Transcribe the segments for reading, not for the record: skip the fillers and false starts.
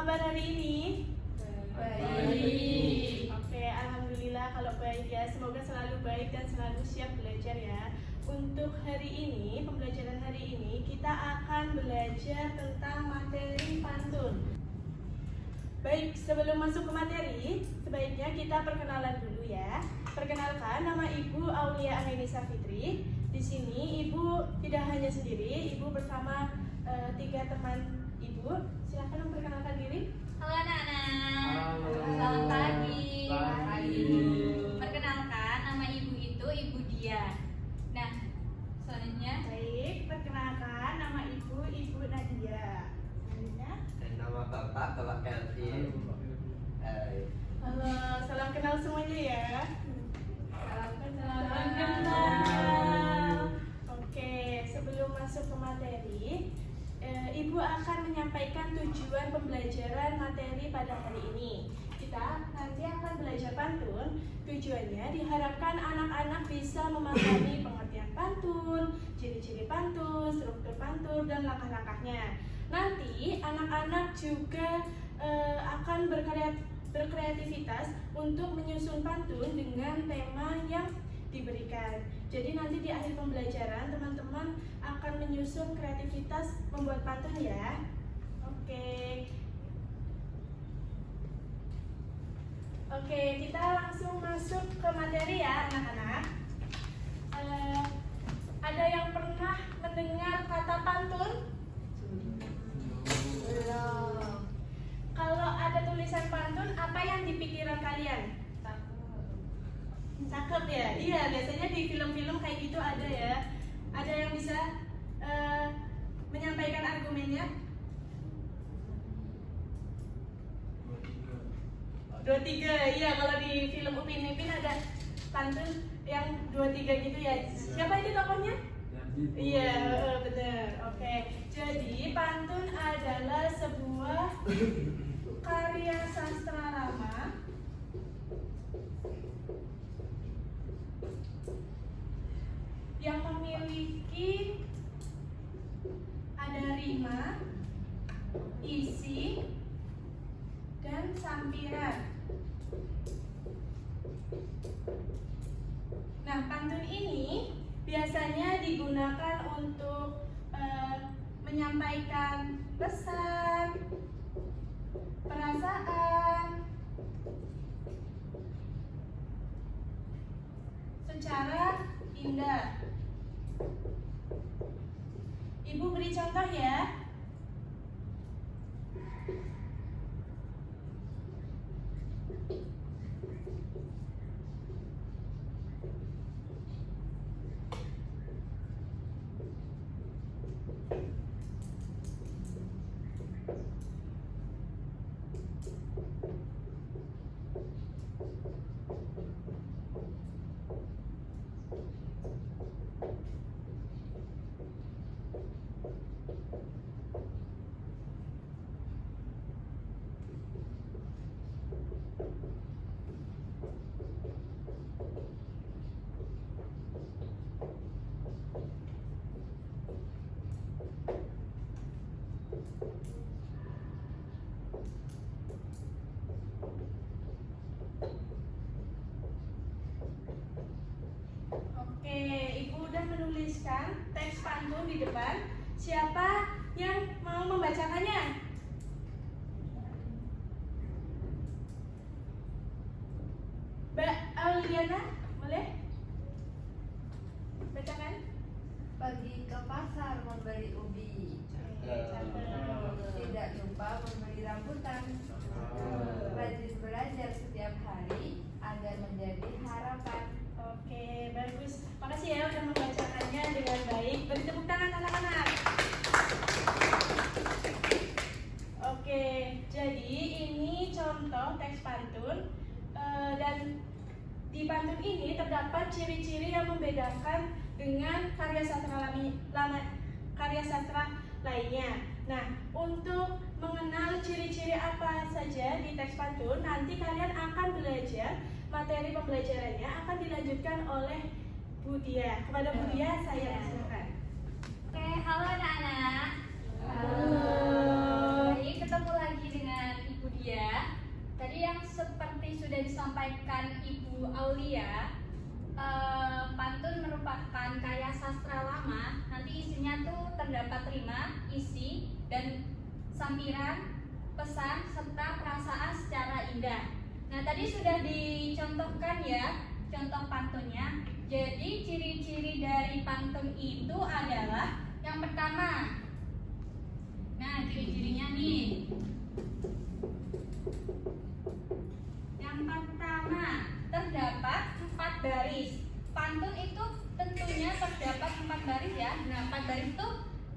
kabar hari ini? Baik. Oke, alhamdulillah kalau baik ya. Semoga selalu baik dan selalu siap belajar ya. Untuk hari ini, pembelajaran hari ini kita akan belajar tentang materi pantun. Baik, sebelum masuk ke materi, sebaiknya kita perkenalan dulu ya. Perkenalkan, nama Ibu Aulia Angelisa Fitri. Di sini Ibu tidak hanya sendiri, Ibu bersama 3 teman Ibu. Silahkan memperkenalkan diri. Halo anak-anak. Halo. Selamat pagi. Pagi. Perkenalkan, nama ibu itu Ibu Dia. Nah, selanjutnya Baik, perkenalkan nama Ibu Nadia. Selanjutnya. Dan nama Bapak Kelvin. Hai. Halo, salam kenal semuanya ya. salam kenal. Oke, sebelum masuk ke materi, Ibu akan menyampaikan tujuan pembelajaran materi pada hari ini. Kita nanti akan belajar pantun. Tujuannya diharapkan anak-anak bisa memahami pengertian pantun, ciri-ciri pantun, struktur pantun, dan langkah-langkahnya. Nanti anak-anak juga akan berkreativitas untuk menyusun pantun dengan tema yang diberikan. Jadi nanti di akhir pembelajaran teman-teman akan menyusun kreativitas membuat pantun ya. Oke, kita langsung masuk ke materi ya anak-anak. Ada yang pernah mendengar kata pantun? Belum. Kalau ada tulisan pantun, apa yang di pikiran kalian? Cakep ya? Iya, biasanya di film-film kayak gitu ada ya. Ada yang bisa menyampaikan argumennya? 23, iya kalau di film Upin Ipin ada pantun yang 23 gitu ya. Siapa itu tokohnya? Iya, benar. Oke, jadi pantun adalah sebuah karya sastra lama yang memiliki ada rima, isi, dan sampiran. Nah, pantun ini biasanya digunakan untuk menyampaikan pesan, perasaan, secara indah. Ibu beri contoh ya. Oke, Ibu udah menuliskan teks pantun di depan. Siapa yang mau membacakannya? Mbak Auliana, boleh? Bacakan. Pergi ke pasar membeli ubi, tidak lupa membeli rambutan. Rajin belajar setiap hari agar menjadi harapan. Oke, bagus. Makasih ya udah membacakannya dengan baik. Beri tepuk tangan anak-anak. Oke, jadi ini contoh teks pantun. Dan di pantun ini terdapat ciri-ciri yang membedakan dengan karya sastra lainnya. Nah, untuk mengenal ciri-ciri apa saja di teks pantun, nanti kalian akan belajar. Materi pembelajarannya akan dilanjutkan oleh Bu Dia. Kepada Bu Dia saya silakan. Oke, halo anak-anak. Halo. Baik, ketemu lagi dengan disampaikan Ibu Aulia, pantun merupakan karya sastra lama. Nanti isinya tuh terdapat rima, isi, dan sampiran, pesan, serta perasaan secara indah. Nah, tadi sudah dicontohkan ya contoh pantunnya. Jadi ciri-ciri dari pantun itu adalah yang pertama. Nah, ciri-cirinya nih. Yang pertama, terdapat 4 baris. Pantun itu tentunya terdapat 4 baris ya. Nah, 4 baris itu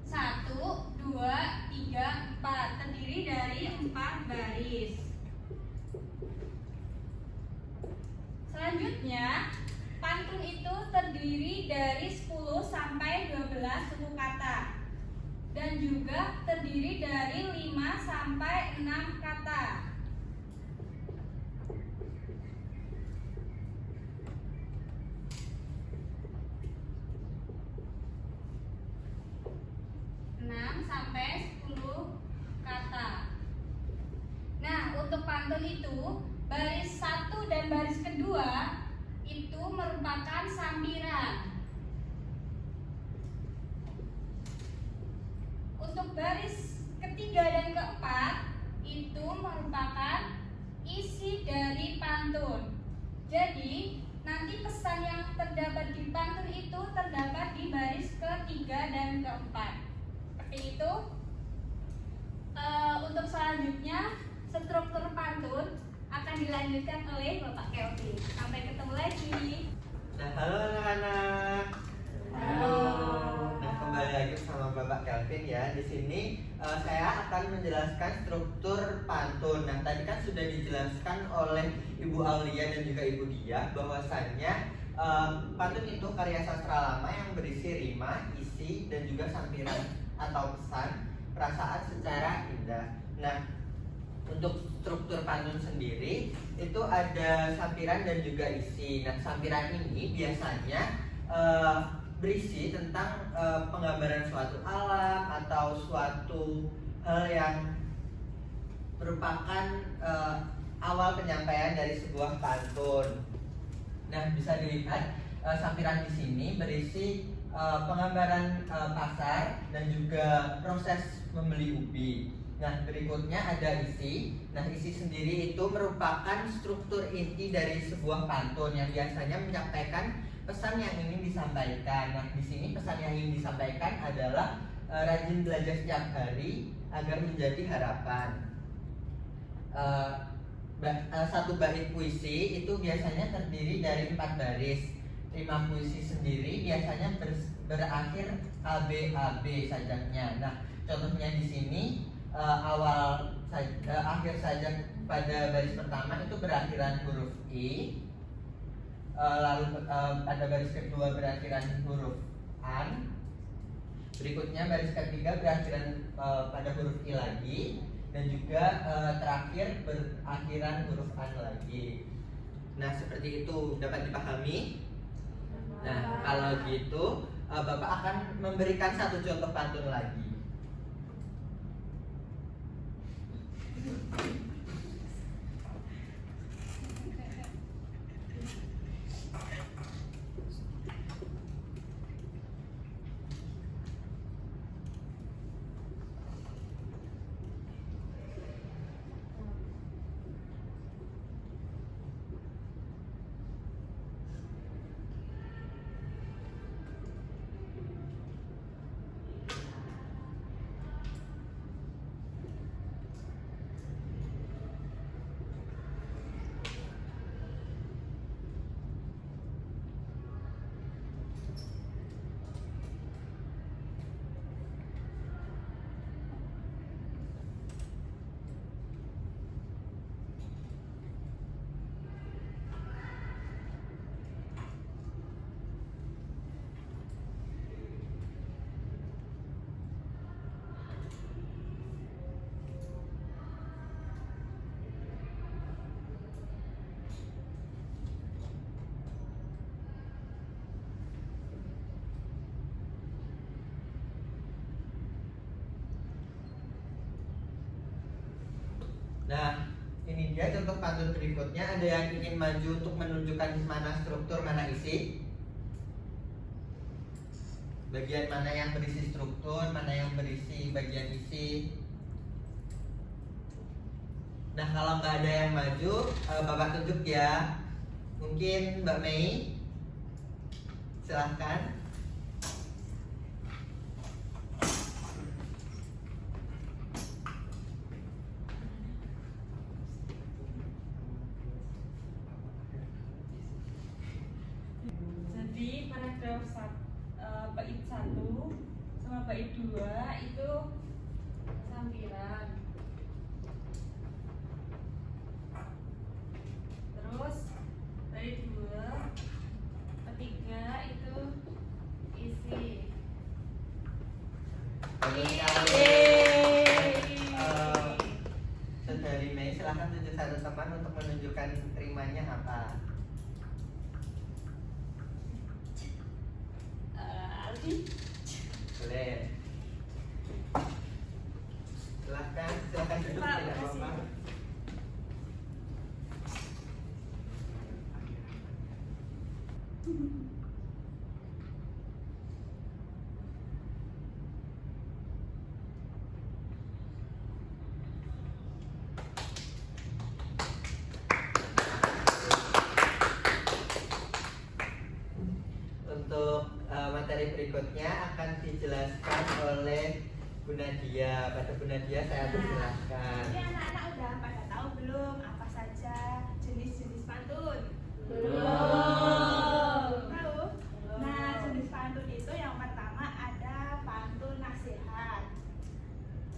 1, 2, 3, 4. Terdiri dari 4 baris. Selanjutnya, pantun itu terdiri dari 10 sampai 12 suku kata. Dan juga terdiri dari 5 sampai 6 kata. Sampai 10 kata. Nah, untuk pantun itu baris 1 dan baris kedua itu merupakan sampiran. Untuk baris ketiga dan keempat itu merupakan isi dari pantun. Jadi nanti pesan yang terdapat di pantun itu terdapat di baris ketiga dan keempat. Seperti itu. Untuk selanjutnya struktur pantun akan dilanjutkan oleh Bapak Kelvin. Sampai ketemu lagi. Nah, halo anak-anak. Halo. Nah, kembali lagi sama Bapak Kelvin ya. Di sini saya akan menjelaskan struktur pantun. Nah, tadi kan sudah dijelaskan oleh Ibu Aulia dan juga Ibu Dia bahwasannya pantun itu karya sastra lama yang berisi rima, isi, dan juga sampiran atau pesan perasaan secara indah. Nah, untuk struktur pantun sendiri itu ada sampiran dan juga isi. Nah, sampiran ini biasanya berisi tentang penggambaran suatu alam atau suatu hal yang merupakan awal penyampaian dari sebuah pantun. Nah, bisa dilihat sampiran di sini berisi penggambaran pasar dan juga proses membeli ubi. Nah, berikutnya ada isi. Nah, isi sendiri itu merupakan struktur inti dari sebuah pantun yang biasanya menyampaikan pesan yang ingin disampaikan. Nah, di sini pesan yang ingin disampaikan adalah rajin belajar setiap hari agar menjadi harapan. Satu bait puisi itu biasanya terdiri dari 4 baris. Rima puisi sendiri biasanya berakhir ABAB sajaknya. Nah, contohnya di sini akhir sajak pada baris pertama itu berakhiran huruf I, lalu pada baris kedua berakhiran huruf an, berikutnya baris ketiga berakhiran pada huruf I lagi, dan juga terakhir berakhiran huruf an lagi. Nah, seperti itu dapat dipahami. Nah, kalau gitu Bapak akan memberikan satu contoh pantun lagi. Nah, Ini dia contoh pantun berikutnya. Ada yang ingin maju untuk menunjukkan mana struktur, mana isi? Bagian mana yang berisi struktur, mana yang berisi bagian isi? Nah, kalau nggak ada yang maju, Bapak tunjuk ya. Mungkin Mbak Mei, silahkan. Jadi paragraf bait 1 sama bait 2 itu sampiran. Terus bait 2 ketiga itu isi. Bagus sekali. Yeay. Saudari Mei, silahkan tunjuk satu teman untuk menunjukkan rimanya apa. Boleh. Silahkan duduk, Pak, tidak makasih. apa-apa. Untuk materi berikutnya akan dijelaskan oleh Bu Nadia. Pada Bu Nadia saya persilahkan. Ini anak-anak udah pada tahu belum apa saja jenis-jenis pantun? Belum. Tahu? Nah, jenis pantun itu yang pertama ada pantun nasihat.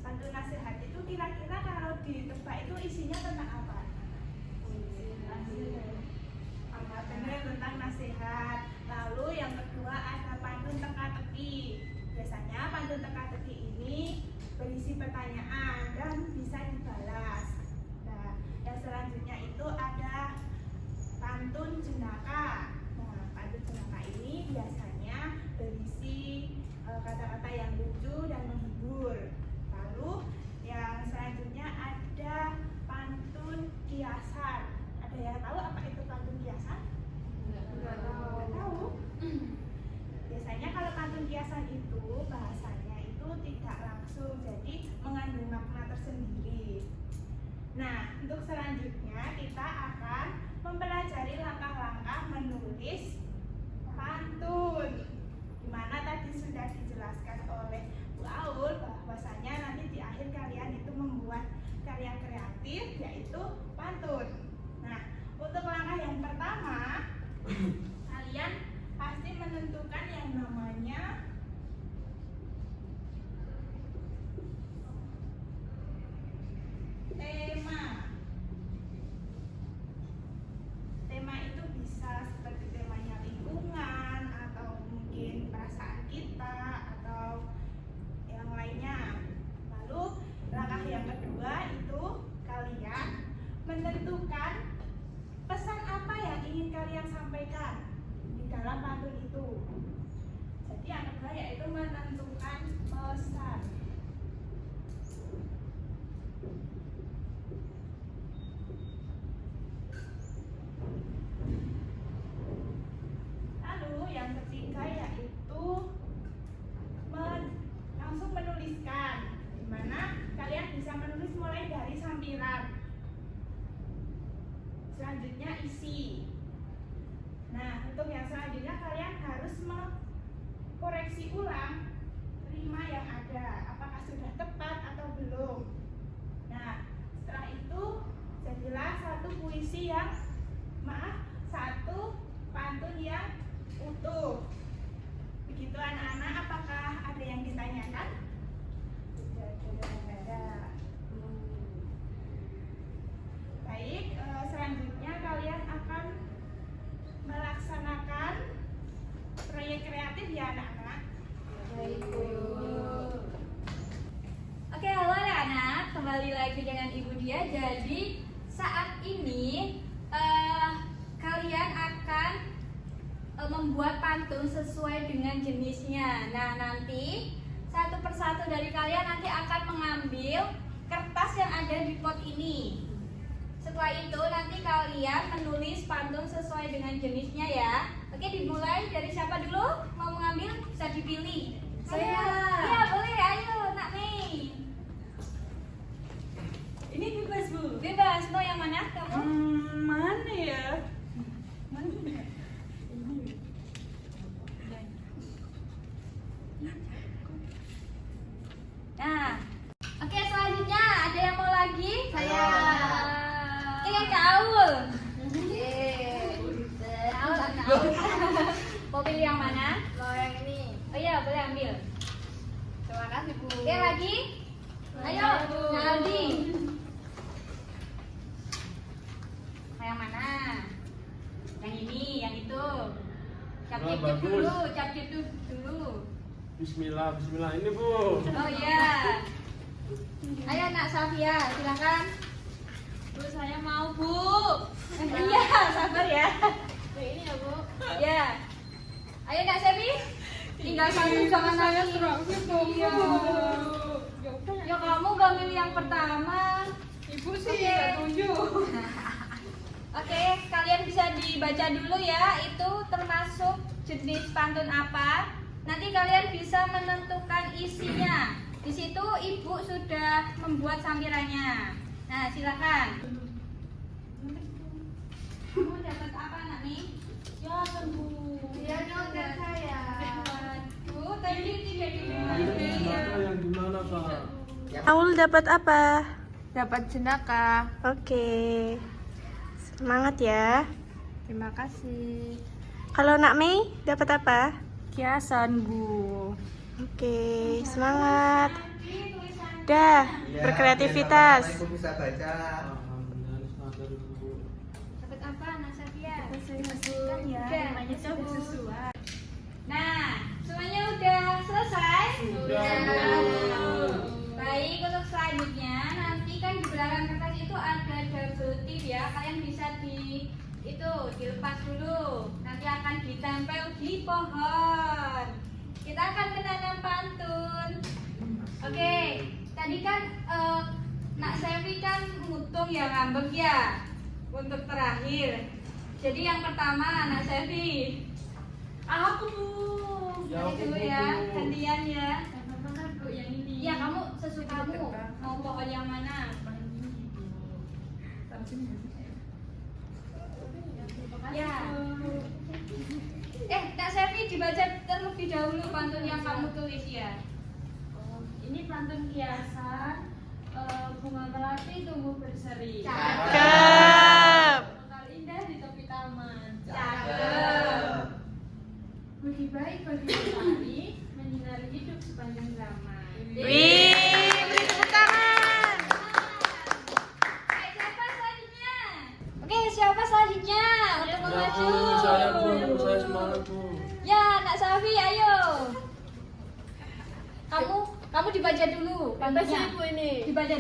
Pantun nasihat itu kira-kira kalau ditebak itu isinya tentang apa? Benar, tentang nasihat. Lalu yang kedua ada pantun teka-teki. Biasanya pantun teka-teki ini berisi pertanyaan dan bisa dibalas. Nah, yang selanjutnya itu ada pantun jenaka. Nah, pantun jenaka ini biasanya berisi kata-kata yang lucu dan menghibur. Lalu yang selanjutnya ada pantun kiasan. Ada yang tahu apa itu pantun kiasan? Nggak tahu. Biasanya kalau pantun kiasan itu bahasanya itu tidak langsung, jadi mengandung makna tersendiri. Nah, untuk selanjutnya kita akan mempelajari langkah-langkah menulis pantun. Dimana tadi sudah dijelaskan oleh Bu Aul bahwasanya nanti di akhir kalian itu membuat karya kreatif yaitu pantun. Nah, untuk langkah yang pertama kalian pasti menentukan yang namanya tema. Tema itu bisa seperti temanya lingkungan atau mungkin perasaan kita atau yang lainnya. Lalu langkah yang kedua itu kalian menentukan pesan apa yang ingin kalian sampaikan di dalam pantun itu. Jadi yang kedua yaitu menentukan pesan. Lalu yang ketiga yaitu langsung menuliskan, di mana kalian bisa menulis mulai dari sampiran. Selanjutnya isi. Nah, untuk yang selanjutnya kalian harus mengkoreksi ulang rima yang ada, apakah sudah tepat atau belum. Nah, setelah itu jadilah satu pantun yang utuh. Begitu anak-anak, apakah ada yang ditanyakan? Tidak ada. Baik, selanjutnya kalian akan melaksanakan proyek kreatif ya anak-anak. Baik, Bu. Oke, halo anak-anak, kembali lagi dengan Ibu Dia. Jadi saat ini kalian akan membuat pantun sesuai dengan jenisnya. Nah, nanti satu persatu dari kalian nanti akan mengambil kertas yang ada di pot ini. Setelah itu nanti kalian menulis pantun sesuai dengan jenisnya ya. Oke, dimulai dari siapa dulu? Mau mengambil? Bisa dipilih. Saya. Iya, boleh. Ayo, Nak Mei. Ini bebas Bu. Bebas. Mau yang mana kamu? Mana ya? Nah, oke selanjutnya ada yang mau lagi? Saya. Oke, Kak Aul. Yeay. Kak Aul. Mau pilih yang mana? Mau yang ini. Oh iya, boleh ambil. Terima kasih Bu. Oke, lagi. Ayo, Naldi. Mau yang mana? Yang ini, yang itu. Cap-cip bagus. dulu, cap-cip dulu. Bismillah, Bismillah ini Bu. Oh iya. Ayo Nak Safia, silakan. Bu, saya mau Bu. Iya, sabar ya. Ini ya Bu. Ya. Ayo Nak Sevi. Tinggal satu jangan lagi. Iya. Ya kamu gak milih yang pertama. Ibu Oke. setuju. Oke, kalian bisa dibaca dulu ya. Itu termasuk jenis pantun apa. Nanti kalian bisa menentukan isinya. Di situ ibu sudah membuat sampirannya. Nah, silakan. Kamu dapat apa Nak nih? Ya Bu. Dia nyontek saya. Waduh, tadi tidak Ini jenaka yang gimana Pak? Aul dapat apa? Dapat jenaka. Oke. Semangat ya. Terima kasih. Kalau Nak Mei dapat apa? Kiasan Bu. Oke, semangat. Dah, Iya, berkreativitas. biar Ibu bisa baca. Alhamdulillah, sadar Bu. Dapat apa Nak Safia? Ya, Udah. namanya sudah sesuai. Nah, semuanya udah selesai? Sudah, Bu. Baik, untuk selanjutnya nanti kan di belakang kertas itu ada double tip ya. Kalian bisa dilepas dulu. Nanti akan ditempel di pohon. Kita akan menanam pantun. Oke, tadi kan Nak Sevi kan ngitung ya, ngambek ya untuk terakhir. Jadi yang pertama Nak Sevi. Aku Bu. Ya, Nanti dulu Bu. ya, gantian ya. Mana Bu yang ini? Iya, kamu sesukamu. Mau pohon yang mana? Ya. Kak Sevi dibaca terlebih dahulu pantun yang kamu tulis ya. Ini pantun kiasan bunga melati tumbuh berseri. Cakep. Mekar indah di tepi taman. Cakep. Budi baik bagi petani, menyinari hidup sepanjang zaman. Wih, beri tepuk tangan. Siapa selanjutnya? Oke, siapa selanjutnya untuk Ya memacu? Bu, saya Bu, saya semangat Bu. Ya, Nak Safi, ayo. Kamu dibaca dulu pantunnya. Dibaca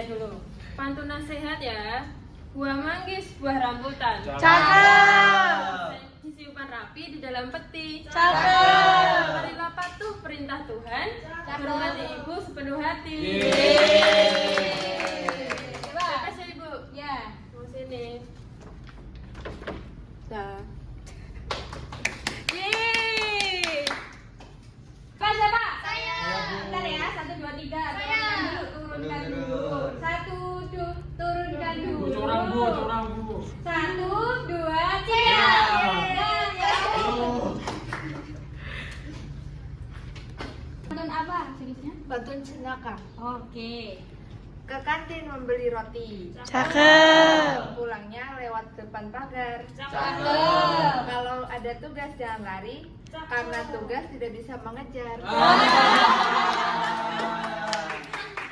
dulu. Pantun nasihat ya. Buah manggis, buah rambutan. Cakep. Disimpan rapi di dalam peti. Cakep. Marilah patuh perintah Tuhan. Cakep. Hormati ibu sepenuh hati. Coba. Terima kasih Ibu. Ya. Mau sini. Yeay. Pak siapa? Saya. Bentar ya, 1, 2, 3. Saya. Turunkan dulu. 1, 2, turunkan Bu, dulu. curang Bu, curang Bu. 1, 2, 3. Pantun apa jenisnya? Pantun jenaka. Oke. Ke kantin membeli roti. Cakep. Pulangnya lewat depan pagar. Cakep. Kalau ada tugas jangan lari, karena tugas tidak bisa mengejar.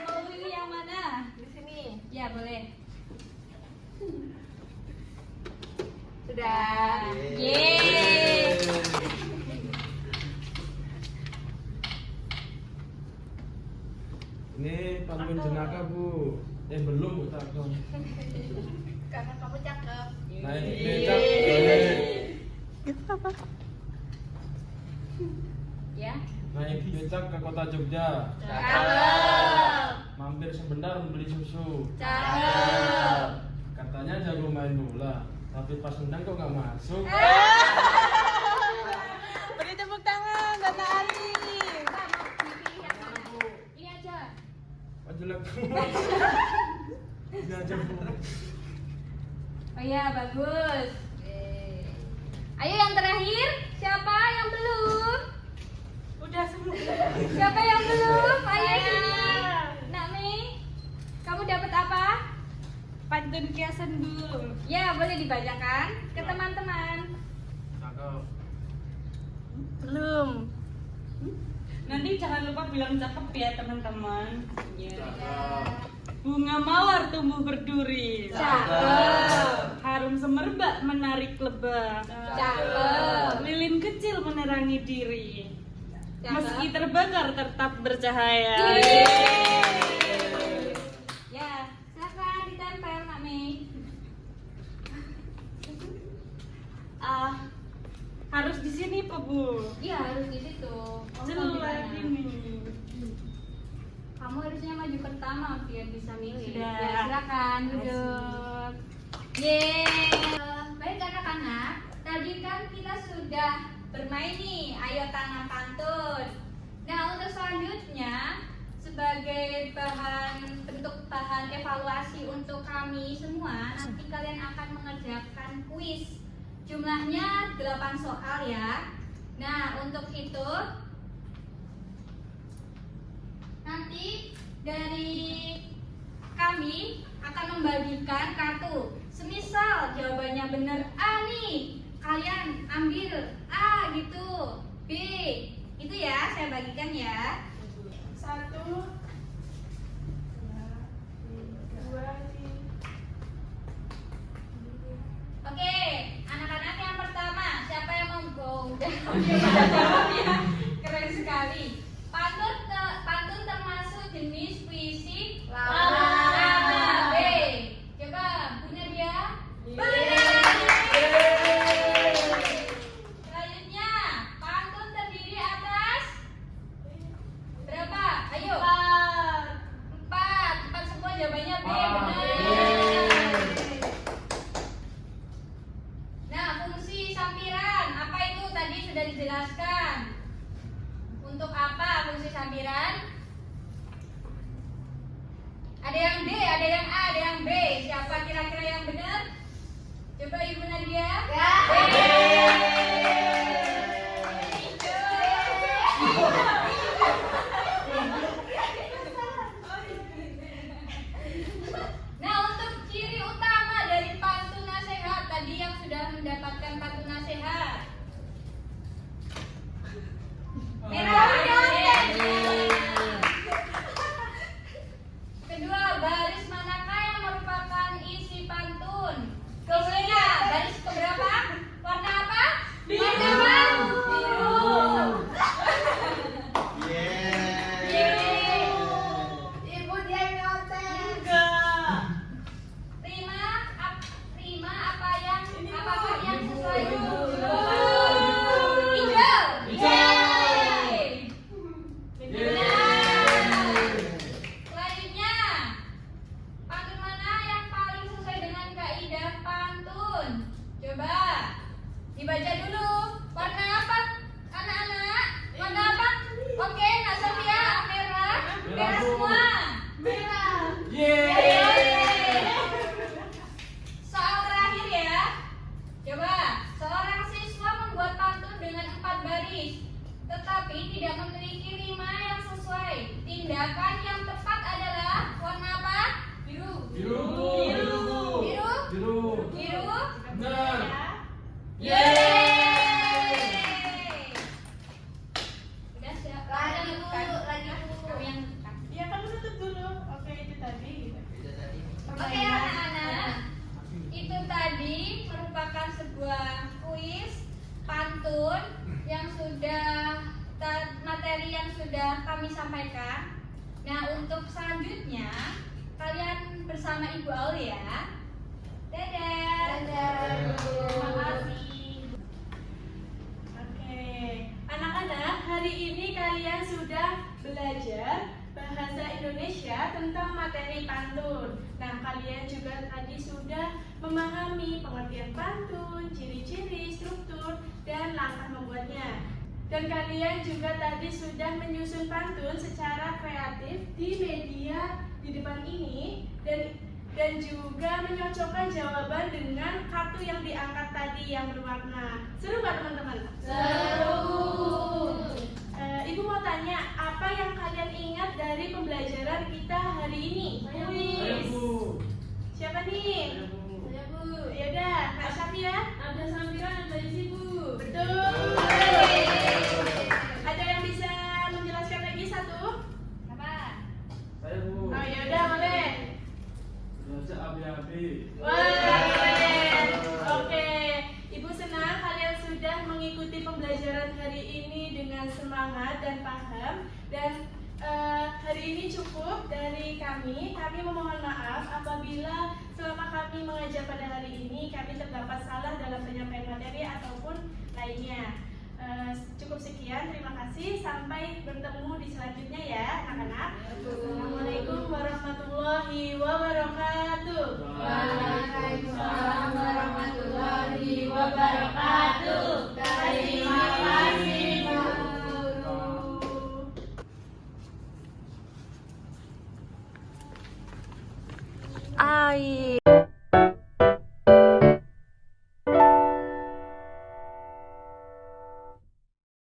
Mau pilih yang mana? Di sini Ya boleh. sudah. Yeay. Ini pantun jenaka Bu. Belum Bu takon. Karena kamu cakep. Naik becak boleh. Itu apa? Ya. Naik becak ke kota Jogja. Cakep. Mampir sebentar membeli susu. Cakep. Kata Katanya jago main bola, tapi pas nendang kok nggak masuk. Beri tepuk tangan Tante Ali. Mbak, mau dipilih yang mana? Ini aja. Maju lagi. Ini aja Bu. Oh iya, bagus. Ayo yang terakhir, siapa yang belum? Udah semua. Siapa yang belum? Ayo sini. Nak Mei, kamu dapat apa? Pantun kiasan Bu. Ya, boleh dibacakan ke teman-teman. Cakep. Belum. Nanti jangan lupa bilang cakep ya teman-teman. Cakep. Bunga mawar tumbuh berduri. Cakep. Harum semerbak menarik lebah. Cakep. Lilin kecil menerangi diri. Cakep. Meski terbakar tetap bercahaya. Ya, silakan ditempel Nak Mei. Harus di sini Pak Bu. Iya, harus di situ. Kamu mau di Jelas mana? ini. Kamu harusnya maju pertama biar bisa milih. Sudah. Ya, silakan duduk. Yeay. Baik anak-anak, tadi kan kita sudah bermain nih, ayo tanam pantun. Nah, untuk selanjutnya sebagai bentuk bahan evaluasi untuk kami semua, nanti kalian akan mengerjakan kuis. Jumlahnya 8 soal ya. Nah, untuk itu nanti dari kami akan membagikan kartu. Semisal jawabannya benar A nih, kalian ambil A gitu. B, itu ya saya bagikan ya. 1, 2, 3. Oke, anak-anak yang pertama, siapa yang mau go? Udah jawabnya keren sekali. Pantun termasuk jenis puisi lama. B. Coba Bu Nadia. Selanjutnya, pantun terdiri atas berapa? Ayo. 4 semua jawabannya B. Benar. Nah, fungsi sampiran apa itu tadi sudah dijelaskan. Untuk apa fungsi sampiran? Ada yang D, ada yang A, ada yang B. Siapa kira-kira yang benar? Coba Ibu Nadia. Nah, untuk ciri utama dari pantun nasihat tadi yang sudah mendapatkan pantun nasihat. Merah. Kedua, baris manakah yang merupakan isi pantun? Isinya baris keberapa? Warna apa? Biru. Biru. Yeay. Ibu dia nyontek. Rima apakah yang sesuai? Hijau. Hijau. Hijau. Benar. Selanjutnya, pantun mana yang paling sesuai dengan kaidah pantun? Coba dibaca dulu. Warna apa, anak-anak? Warna apa? Oke, Kak Sofia, merah. Merah semua. Yeay. Soal terakhir ya. Coba, seorang siswa membuat pantun dengan 4 baris, tetapi tidak memiliki rima yang sesuai. Tindakan yang tepat adalah warna apa? Biru. Biru. Biru. Biru. Biru. Biru. Benar. Yeay. Udah siap. Lagi, Bu. Kami yang tekan. Ya kamu tutup dulu. Oke, itu tadi. Itu tadi. Oke anak-anak, itu tadi merupakan sebuah kuis pantun yang sudah materi yang sudah kami sampaikan. Nah, untuk selanjutnya kalian bersama Ibu Aulia. Dadah. Terima kasih. Oke, anak-anak, hari ini kalian sudah belajar bahasa Indonesia tentang tentang materi pantun. Nah, kalian juga tadi sudah memahami pengertian pantun, ciri-ciri, struktur, dan langkah membuatnya. Dan kalian juga tadi sudah menyusun pantun secara kreatif di media di depan ini dan juga menyocokkan jawaban dengan kartu yang diangkat tadi yang berwarna. Seru nggak teman-teman? Seru. Ibu mau tanya, apa yang kalian ingat dari pembelajaran kita hari ini? Ayo Wis. Bu. Siapa nih? Ayo Bu. Saya Bu. Yaudah, Kak Syafia. Ada sampiran, ada isi Bu. Betul. Ada yang bisa menjelaskan lagi satu? Apa? Saya Bu. Oh yaudah, boleh. Belajar abi-abi. Wah, keren. Oke, Ibu senang kalian sudah mengikuti pembelajaran hari ini dengan semangat dan paham. Dan hari ini cukup dari kami. Kami memohon maaf apabila selama kami mengajar pada hari ini kami terdapat salah dalam penyampaian materi ataupun lainnya. Cukup sekian, terima kasih. Sampai bertemu di selanjutnya ya anak-anak. Assalamualaikum warahmatullahi wabarakatuh. Waalaikumsalam warahmatullahi wabarakatuh. Terima kasih Bu Guru. Air.